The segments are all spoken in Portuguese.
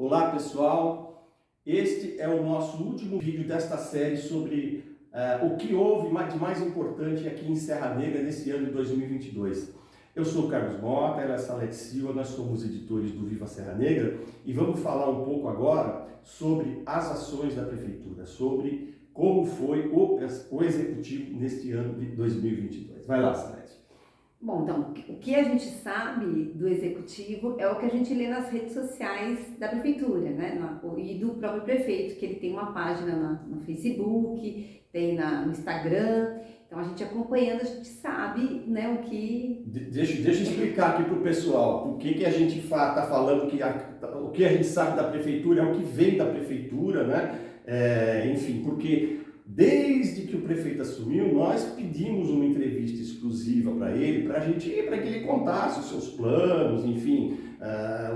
Olá pessoal, este é o nosso último vídeo desta série sobre o que houve de mais importante aqui em Serra Negra nesse ano de 2022. Eu sou o Carlos Mota, ela é a Salete Silva, nós somos editores do Viva Serra Negra e vamos falar um pouco agora sobre as ações da Prefeitura, sobre como foi o Executivo neste ano de 2022. Vai lá, Salete. Bom, então, o que a gente sabe do Executivo é o que a gente lê nas redes sociais da Prefeitura, né? E do próprio prefeito, que ele tem uma página no Facebook, tem no Instagram. Então, a gente acompanhando, a gente sabe, né, o que... Deixa eu explicar aqui para o pessoal o que a gente está falando, o que a gente sabe da Prefeitura é o que vem da Prefeitura, né? Enfim, porque... Desde que o prefeito assumiu, nós pedimos uma entrevista exclusiva para ele, para que ele contasse os seus planos, enfim,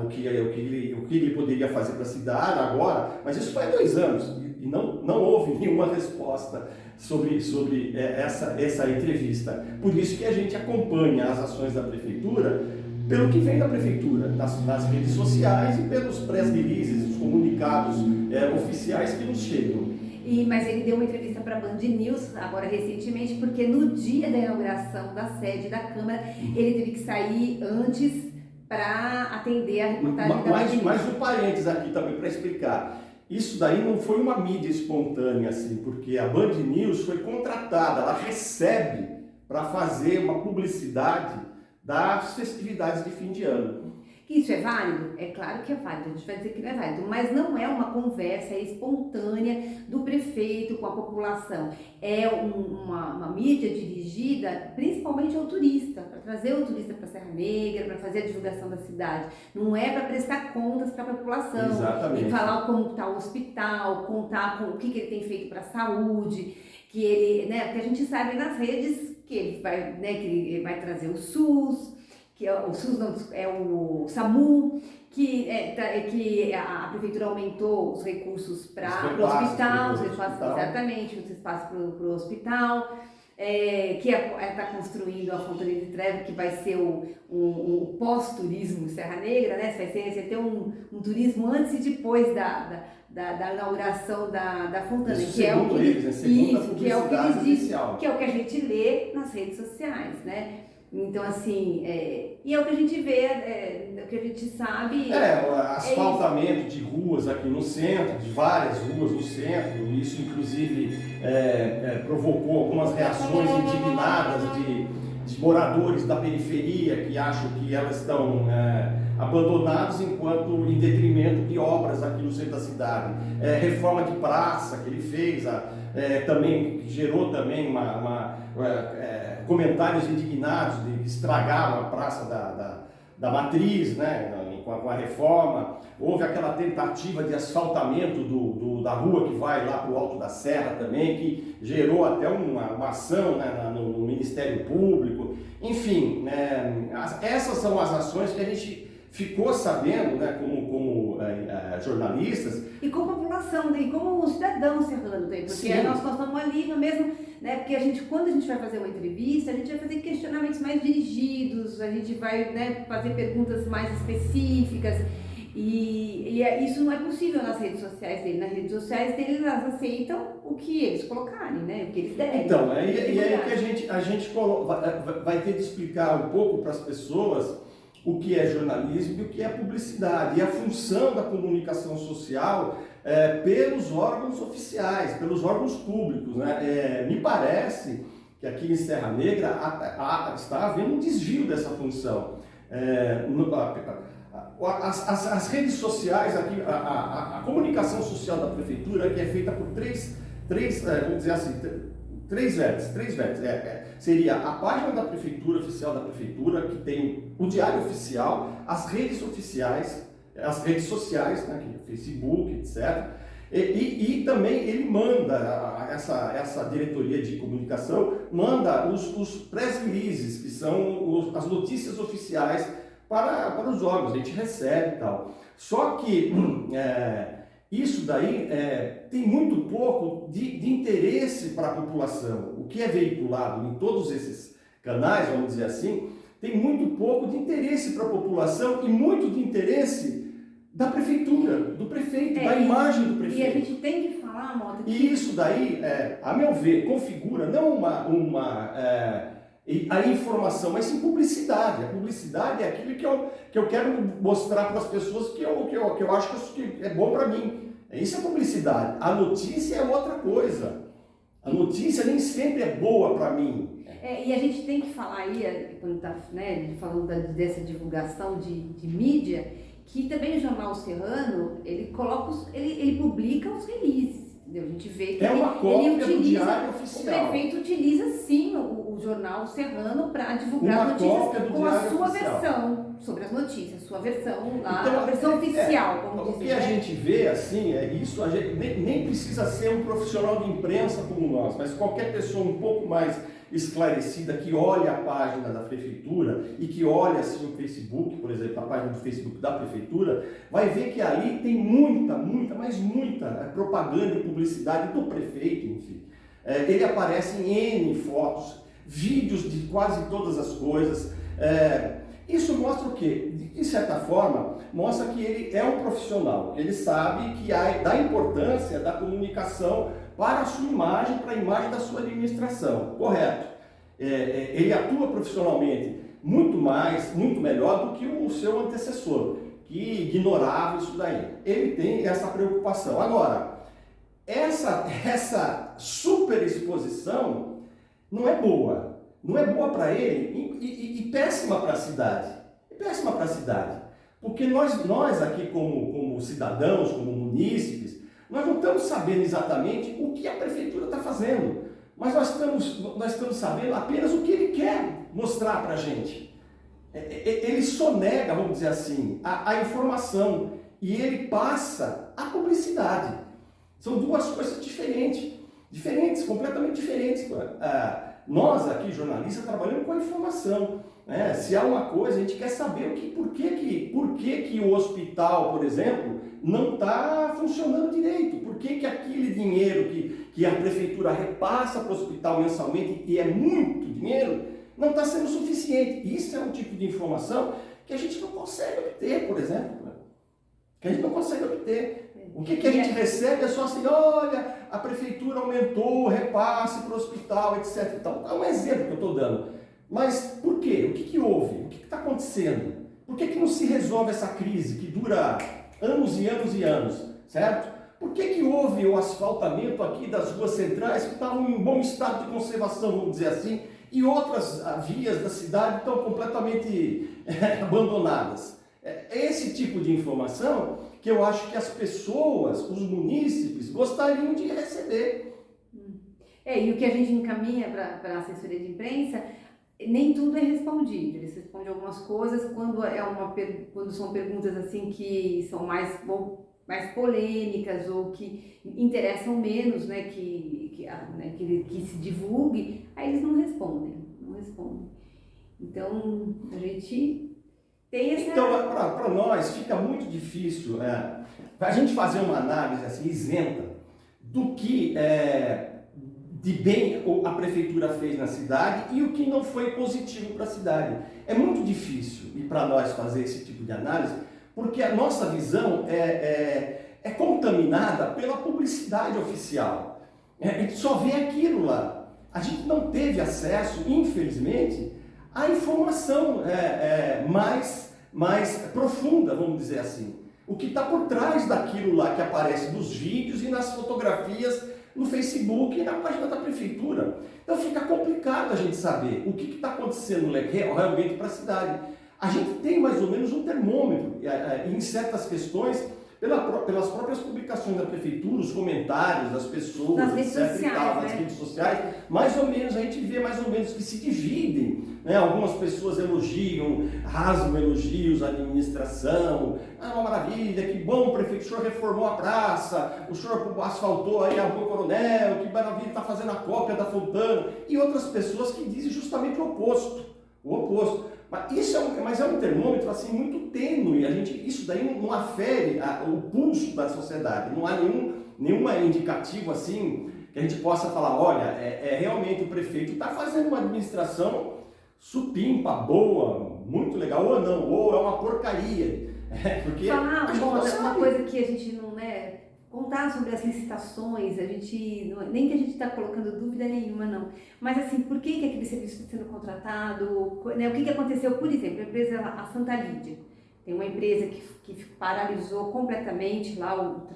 o que ele poderia fazer para a cidade agora, mas isso faz 2 anos e não houve nenhuma resposta sobre essa entrevista. Por isso que a gente acompanha as ações da prefeitura pelo que vem da prefeitura, nas redes sociais e pelos press releases, os comunicados oficiais que nos chegam. Mas ele deu uma entrevista para a Band News, agora recentemente, porque no dia da inauguração da sede da Câmara, ele teve que sair antes para atender a reportagem da Band News. Mais um parênteses aqui também para explicar. Isso daí não foi uma mídia espontânea, assim, porque a Band News foi contratada, ela recebe para fazer uma publicidade das festividades de fim de ano. Isso é válido? É claro que é válido, a gente vai dizer que não é válido, mas não é uma conversa espontânea do prefeito com a população. É uma mídia dirigida principalmente ao turista, para trazer o turista para a Serra Negra, para fazer a divulgação da cidade. Não é para prestar contas para a população. Exatamente. E falar como está o hospital, contar o que ele tem feito para a saúde, que ele, né, porque a gente sabe nas redes que ele vai, né, que ele vai trazer o SUS, que é o SUS, não, é o SAMU, que a prefeitura aumentou os recursos para o hospital, exatamente, os espaços para o hospital, que está construindo a Fontaine de Trevi, que vai ser o pós-turismo Serra Negra, né? Vai ter um turismo antes e depois da inauguração da Fontaine, que é o que eles dizem, que é o que a gente lê nas redes sociais, né? Então, assim, e é o que a gente vê, o que a gente sabe... asfaltamento de ruas aqui no centro, de várias ruas no centro, isso inclusive provocou algumas reações indignadas de moradores da periferia que acham que elas estão abandonadas em detrimento de obras aqui no centro da cidade. Reforma de praça que ele fez, também gerou também comentários indignados de estragar a praça da Matriz, né, com a reforma. Houve aquela tentativa de asfaltamento da rua que vai lá para o Alto da Serra também, que gerou até uma ação, né, no Ministério Público. Enfim, essas são as ações que a gente ficou sabendo, né, como jornalistas. E como população, né, e como cidadão serrano também, porque nós estamos ali no mesmo, né, porque quando a gente vai fazer uma entrevista, a gente vai fazer questionamentos mais dirigidos, a gente vai, né, fazer perguntas mais específicas, e isso não é possível nas redes sociais dele. Nas redes sociais dele, elas aceitam o que eles colocarem, né, o que eles derem. Então, é aí que a gente vai ter de explicar um pouco para as pessoas o que é jornalismo e o que é publicidade, e a função da comunicação social pelos órgãos oficiais, pelos órgãos públicos, né? Me parece que aqui em Serra Negra está havendo um desvio dessa função. As redes sociais, aqui, a comunicação social da prefeitura, que é feita por três vamos dizer assim, três vértices. Seria a página da prefeitura, oficial da prefeitura, que tem o diário oficial, as redes oficiais, as redes sociais, né, Facebook, etc. E também ele manda, essa diretoria de comunicação, manda os press releases, que são as notícias oficiais para os órgãos, a gente recebe e tal. Só que... isso daí tem muito pouco de interesse para a população. O que é veiculado em todos esses canais, vamos dizer assim, tem muito pouco de interesse para a população e muito de interesse da prefeitura, do prefeito, da imagem do prefeito. E a gente tem que falar, Mota, E isso daí, a meu ver, configura não a informação, mas sim publicidade. A publicidade é aquilo que eu quero mostrar para as pessoas que eu acho que é bom para mim. Isso é publicidade. A notícia é outra coisa. A notícia nem sempre é boa para mim. E a gente tem que falar aí, quando está falando dessa divulgação de mídia, que também o Jornal Serrano, ele publica os releases, entendeu? A gente vê que uma cópia do Diário o Oficial. prefeito utiliza sim o Jornal Serrano para divulgar notícias com a sua versão sobre as notícias, sua versão lá, então, a versão oficial, vamos dizer. O que a gente vê assim, isso a gente nem precisa ser um profissional de imprensa como nós, mas qualquer pessoa um pouco mais esclarecida que olha a página da prefeitura e que olha assim o Facebook, por exemplo, a página do Facebook da prefeitura, vai ver que ali tem muita propaganda e publicidade do prefeito, enfim. Ele aparece em N fotos, vídeos de quase todas as coisas. Isso mostra o quê? De certa forma, mostra que ele é um profissional, que ele sabe que da importância da comunicação para a sua imagem, para a imagem da sua administração, correto? Ele atua profissionalmente muito melhor do que o seu antecessor, que ignorava isso daí. Ele tem essa preocupação. Agora, essa superexposição não é boa. Não é boa para ele e péssima para a cidade. Péssima para a cidade. Porque nós aqui como cidadãos, como munícipes, nós não estamos sabendo exatamente o que a prefeitura está fazendo. Mas nós estamos sabendo apenas o que ele quer mostrar para a gente. Ele sonega, vamos dizer assim, a informação e ele passa a publicidade. São duas coisas diferentes, completamente diferentes. Nós aqui, jornalistas, trabalhamos com a informação. Se há uma coisa, a gente quer saber por que o hospital, por exemplo, não está funcionando direito. Por que aquele dinheiro que a prefeitura repassa para o hospital mensalmente, e é muito dinheiro, não está sendo suficiente. Isso é um tipo de informação que a gente não consegue obter, por exemplo. Que a gente não consegue obter. O que a gente recebe é só assim, olha, a prefeitura aumentou o repasse para o hospital, etc. Então, é um exemplo que eu estou dando. Mas por quê? O que houve? O que está acontecendo? Por que não se resolve essa crise que dura anos e anos e anos, certo? Por que houve o asfaltamento aqui das ruas centrais que estavam em bom estado de conservação, vamos dizer assim, e outras vias da cidade estão completamente abandonadas? É esse tipo de informação que eu acho que as pessoas, os munícipes, gostariam de receber. E o que a gente encaminha para a assessoria de imprensa, nem tudo é respondido. Eles respondem algumas coisas quando são perguntas assim que são mais polêmicas ou que interessam menos, né, que se divulgue, aí eles não respondem. Então, a gente tem essa... Então, para nós fica muito difícil a gente fazer uma análise assim, isenta do que de bem a prefeitura fez na cidade e o que não foi positivo para a cidade. É muito difícil para nós fazer esse tipo de análise, porque a nossa visão é contaminada pela publicidade oficial. A gente só vê aquilo lá. A gente não teve acesso, infelizmente, à informação mais profunda, vamos dizer assim. O que está por trás daquilo lá que aparece nos vídeos e nas fotografias no Facebook e na página da prefeitura. Então fica complicado a gente saber o que está acontecendo realmente para a cidade. A gente tem mais ou menos um termômetro em certas questões, pelas próprias publicações da prefeitura, os comentários das pessoas, nas redes etc. sociais, e tal, nas redes sociais, mais ou menos, a gente vê mais ou menos que se dividem, né? Algumas pessoas elogiam, rasgam elogios à administração, uma maravilha, que bom, prefeito, o senhor reformou a praça, o senhor asfaltou aí a Rua Coronel, que maravilha, está fazendo a cópia da Fontana, e outras pessoas que dizem justamente o oposto. Mas é um termômetro assim muito tênue, isso daí não afere o pulso da sociedade, não há nenhum indicativo assim que a gente possa falar, olha, realmente o prefeito está fazendo uma administração supimpa, boa, muito legal, ou não, ou é uma porcaria. Porque falar, a gente bom, não uma sabe. coisa que a gente não, né, contar sobre as licitações, a gente, nem que a gente está colocando dúvida nenhuma, não. Mas assim, por que que aquele serviço está sendo contratado, né, o que que aconteceu, por exemplo, a empresa, a Santa Lídia, tem uma empresa que paralisou completamente lá o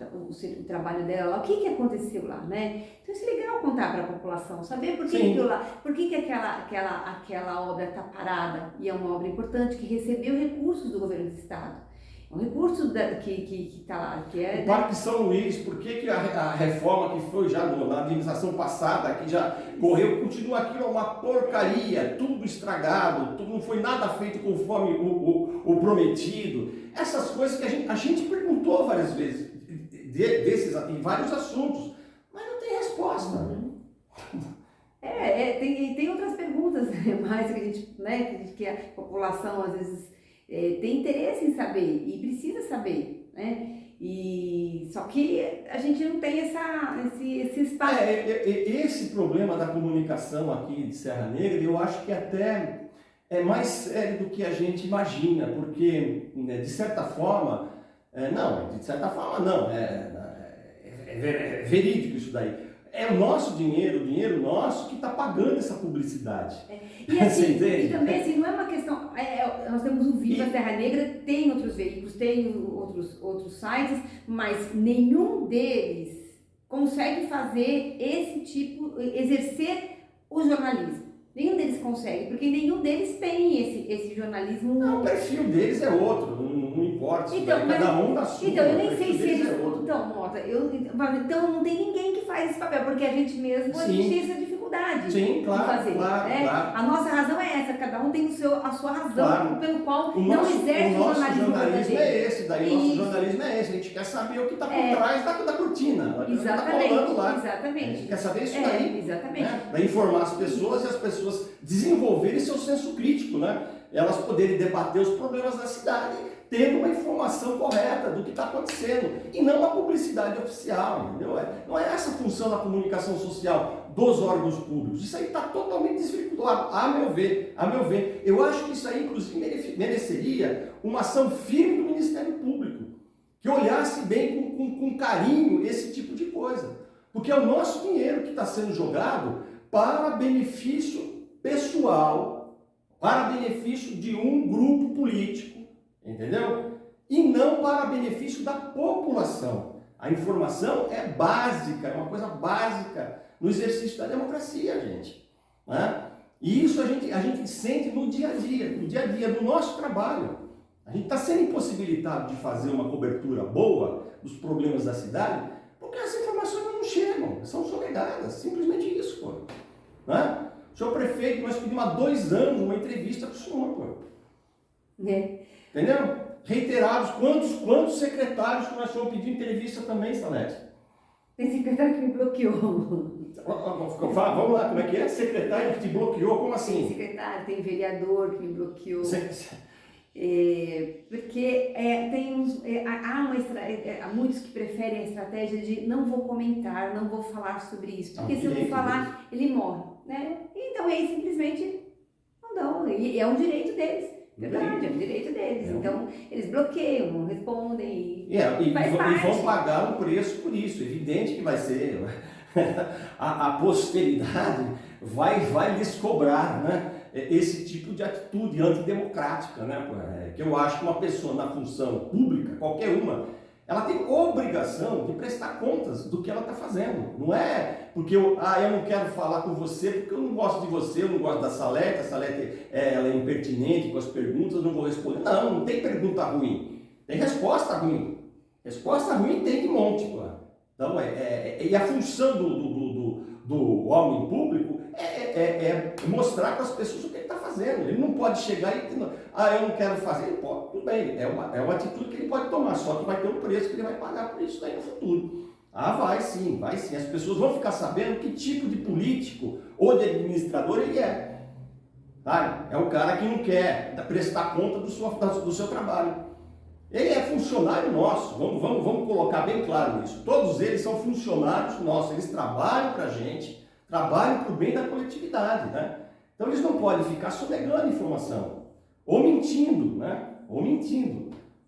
trabalho dela lá. O que que aconteceu lá, né? Então isso é legal contar para a população, saber por que Sim. aquilo lá, por que que aquela obra está parada e é uma obra importante que recebeu recursos do governo do estado. É um recurso que está lá, que é... O Parque São Luís, por que a reforma que foi já na administração passada, que já correu, continua aquilo uma porcaria, tudo estragado, tudo, não foi nada feito conforme o prometido. Essas coisas que a gente perguntou várias vezes, em vários assuntos, mas não tem resposta. Uhum. Tem outras perguntas, mais que a gente, né, que a população às vezes tem interesse em saber e precisa saber, né? E só que a gente não tem esse espaço. Esse problema da comunicação aqui de Serra Negra, eu acho que até é mais sério do que a gente imagina, porque, né, de certa forma, é verídico isso daí. É o nosso dinheiro, o dinheiro nosso, que está pagando essa publicidade. E, assim, entende? e também assim, não é uma questão. Nós temos o Viva Serra Negra, tem outros veículos, tem outros sites, mas nenhum deles consegue fazer esse tipo, exercer o jornalismo. Nenhum deles consegue, porque nenhum deles tem esse jornalismo. Não, o perfil deles é outro, não importa. Então, cada um da sua. Então, eu nem sei se eles. É outro. Então, Mota, então não tem ninguém que faz esse papel, porque a gente mesmo, a gente tem essa dificuldade de fazer. Claro. A nossa razão é essa, cada um tem a sua razão pelo qual não exerce o nosso jornalismo jornalismo é esse, daí o nosso Isso. jornalismo é esse, a gente quer saber o que está por trás da cortina. Exatamente, tá lá. exatamente. A gente quer saber isso daí. Exatamente. Né? Para informar as pessoas e as pessoas desenvolverem seu senso crítico, né? Elas poderem debater os problemas da cidade, tendo uma informação correta do que está acontecendo, e não uma publicidade oficial, entendeu? Não é essa a função da comunicação social dos órgãos públicos. Isso aí está totalmente desvirtuado, a meu ver. Eu acho que isso aí, inclusive, mereceria uma ação firme do Ministério Público, que olhasse bem com carinho esse tipo de coisa. Porque é o nosso dinheiro que está sendo jogado para benefício pessoal, para benefício de um grupo político, entendeu? E não para benefício da população. A informação é básica, é uma coisa básica no exercício da democracia, gente. Né? E isso a gente sente no dia a dia do nosso trabalho. A gente está sendo impossibilitado de fazer uma cobertura boa dos problemas da cidade, porque as informações não chegam, são sonegadas, simplesmente isso, pô. Né? Senhor prefeito, nós pedimos há 2 anos uma entrevista com o senhor, pô. Entendeu? Reiterados, quantos secretários que nós fomos pedir entrevista também, Salete? Tem secretário que me bloqueou. Vamos lá, como é que é? Secretário que te bloqueou, como assim? Tem secretário, tem vereador que me bloqueou. Porque há muitos que preferem a estratégia de não vou comentar, não vou falar sobre isso, porque se eu não falar, ele morre, né? Então aí simplesmente não dão, e é um direito deles, verdade, é um direito deles. Então eles bloqueiam, não respondem e vão pagar um preço por isso, evidente que vai ser. A posteridade vai lhes cobrar, né? Esse tipo de atitude antidemocrática, né? Que eu acho que uma pessoa na função pública, qualquer uma, ela tem obrigação de prestar contas do que ela está fazendo. Não é porque eu não quero falar com você porque eu não gosto de você, eu não gosto da Salete, a Salete ela é impertinente com as perguntas, eu não vou responder. Não tem pergunta ruim, tem resposta ruim. Resposta ruim tem de monte, pô. Então, e a função do homem público é mostrar para as pessoas o que ele está fazendo. Ele não pode chegar e eu não quero fazer. Ele pode, tudo bem, é uma atitude que ele pode tomar, só que vai ter um preço que ele vai pagar por isso daí no futuro. Vai sim. As pessoas vão ficar sabendo que tipo de político ou de administrador ele é. Tá? É o cara que não quer prestar conta do seu trabalho. Ele é funcionário nosso, vamos colocar bem claro isso. Todos eles são funcionários nossos, eles trabalham para a gente, trabalham para o bem da coletividade, né? Então eles não podem ficar sonegando informação, ou mentindo, né?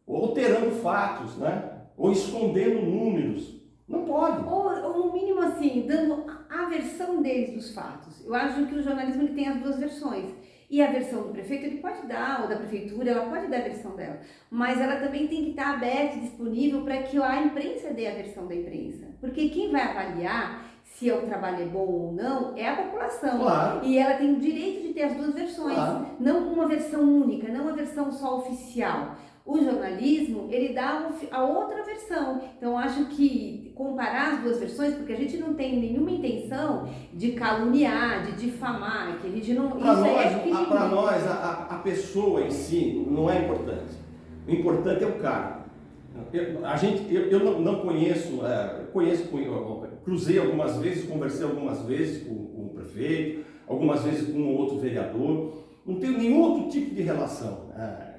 ou alterando fatos, né? Ou escondendo números. Não pode. Ou no mínimo assim, dando a versão deles dos fatos. Eu acho que o jornalismo ele tem as duas versões. E a versão do prefeito ele pode dar, ou da prefeitura, ela pode dar a versão dela. Mas ela também tem que estar aberta e disponível para que a imprensa dê a versão da imprensa. Porque quem vai avaliar se o trabalho é bom ou não é a população. Claro. E ela tem o direito de ter as duas versões. Claro. Não uma versão única, não uma versão só oficial. O jornalismo, ele dá a outra versão. Então, acho que comparar as duas versões, porque a gente não tem nenhuma intenção de caluniar, de difamar, que a gente não... Para nós, a pessoa em si não é importante. O importante é o cara. Eu não conheço, cruzei algumas vezes, conversei algumas vezes com o prefeito, algumas vezes com outro vereador. Não tenho nenhum outro tipo de relação.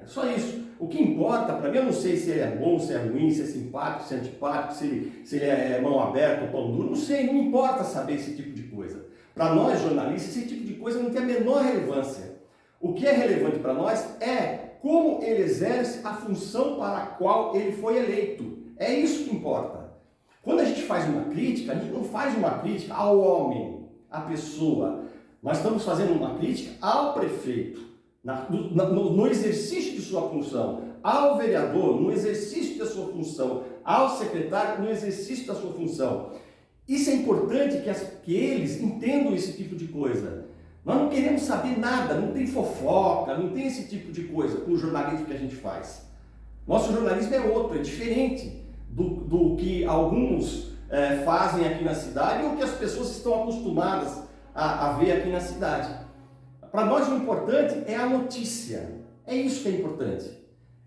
Só isso. O que importa para mim, eu não sei se ele é bom, se é ruim, se é simpático, se é antipático, se ele é mão aberta ou pão duro, não sei, não importa saber esse tipo de coisa. Para nós jornalistas, esse tipo de coisa não tem a menor relevância. O que é relevante para nós é como ele exerce a função para a qual ele foi eleito. É isso que importa. Quando a gente faz uma crítica, a gente não faz uma crítica ao homem, à pessoa. Nós estamos fazendo uma crítica ao prefeito. No exercício de sua função, ao vereador, no exercício da sua função, ao secretário, no exercício da sua função. Isso é importante que eles entendam esse tipo de coisa. Nós não queremos saber nada, não tem fofoca, não tem esse tipo de coisa com o jornalismo que a gente faz. Nosso jornalismo é outro, é diferente do que alguns fazem aqui na cidade ou que as pessoas estão acostumadas a ver aqui na cidade. Para nós o importante é a notícia, é isso que é importante.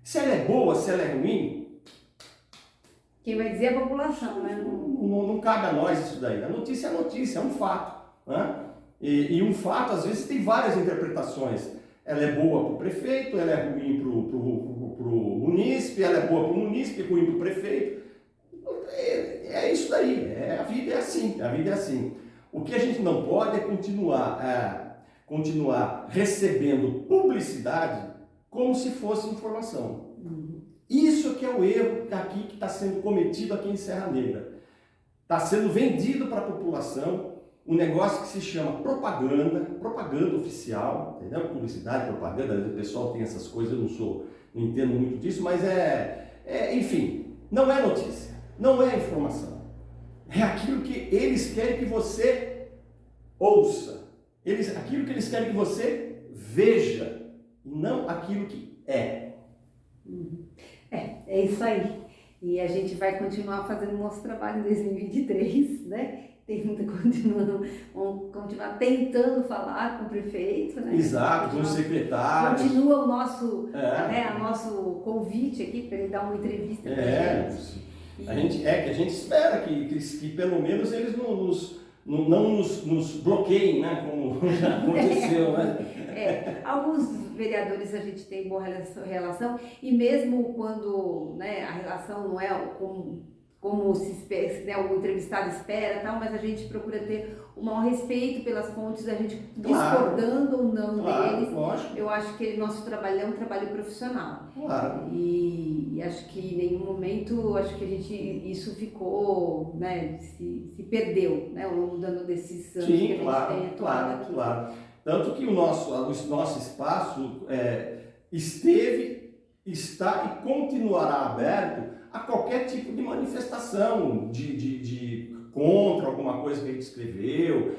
Se ela é boa, se ela é ruim... Quem vai dizer é a população, né? Não cabe a nós isso daí. A notícia é notícia, é um fato. Né? E um fato, às vezes, tem várias interpretações. Ela é boa para o prefeito, ela é ruim para o munícipe, ela é boa para o munícipe, ruim para o prefeito. É isso daí, a vida é assim, a vida é assim. O que a gente não pode é continuar recebendo publicidade como se fosse informação. Isso que é o erro aqui que está sendo cometido aqui em Serra Negra. Está sendo vendido para a população um negócio que se chama propaganda oficial, entendeu? Publicidade, propaganda, o pessoal tem essas coisas, eu não entendo muito disso, mas enfim, não é notícia, não é informação. É aquilo que eles querem que você ouça. Aquilo que eles querem que você veja, e não aquilo que é. É isso aí. E a gente vai continuar fazendo nosso trabalho em 2023, né? Vamos continuar tentando falar com o prefeito, né? Exato, com o secretário. Continua o nosso convite aqui para ele dar uma entrevista para a gente. A gente espera que pelo menos eles não nos bloqueiem, né? Como já aconteceu, né? Alguns vereadores a gente tem boa relação e mesmo quando, né, a relação não é como se espera, né, o entrevistado espera, tal, mas a gente procura ter o maior respeito pelas fontes, a gente discordando ou não deles. Lógico. Eu acho que nosso trabalho é um trabalho profissional. Claro. E acho que em nenhum momento isso ficou, né, se perdeu, né, ao longo desses anos que a gente tem atuado aqui. Claro. Tanto que o nosso espaço esteve, está e continuará aberto a qualquer tipo de manifestação de contra alguma coisa que a gente escreveu,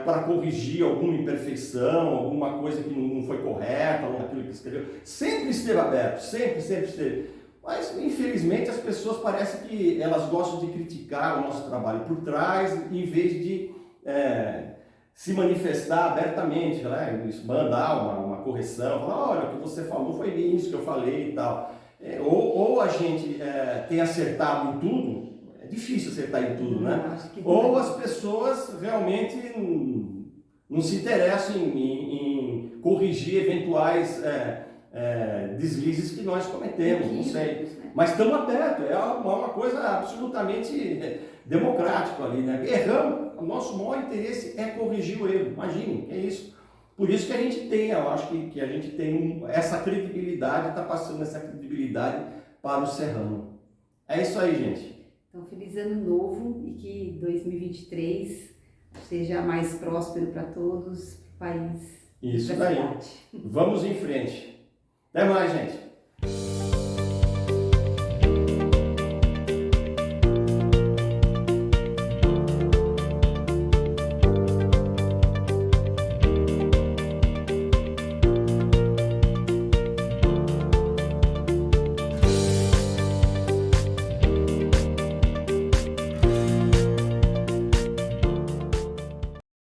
para corrigir alguma imperfeição, alguma coisa que não foi correta naquilo que escreveu. Sempre esteve aberto, sempre esteve. Mas, infelizmente, as pessoas parecem que elas gostam de criticar o nosso trabalho por trás, em vez de se manifestar abertamente, né? Mandar uma correção, falar, olha, o que você falou foi isso que eu falei e tal. Ou a gente tem acertado em tudo, é difícil acertar em tudo, né? Ou as pessoas realmente não se interessam em corrigir eventuais deslizes que nós cometemos, não sei. Mas estamos abertos, é uma coisa absolutamente democrática ali, né? Erramos, o nosso maior interesse é corrigir o erro, imaginem, é isso. Por isso que a gente tem, eu acho que a gente tem essa credibilidade, está passando essa credibilidade para o serrano. É isso aí, gente. Então, feliz ano novo e que 2023 seja mais próspero para todos, país, Isso para a daí. cidade. Vamos em frente. Até mais, gente.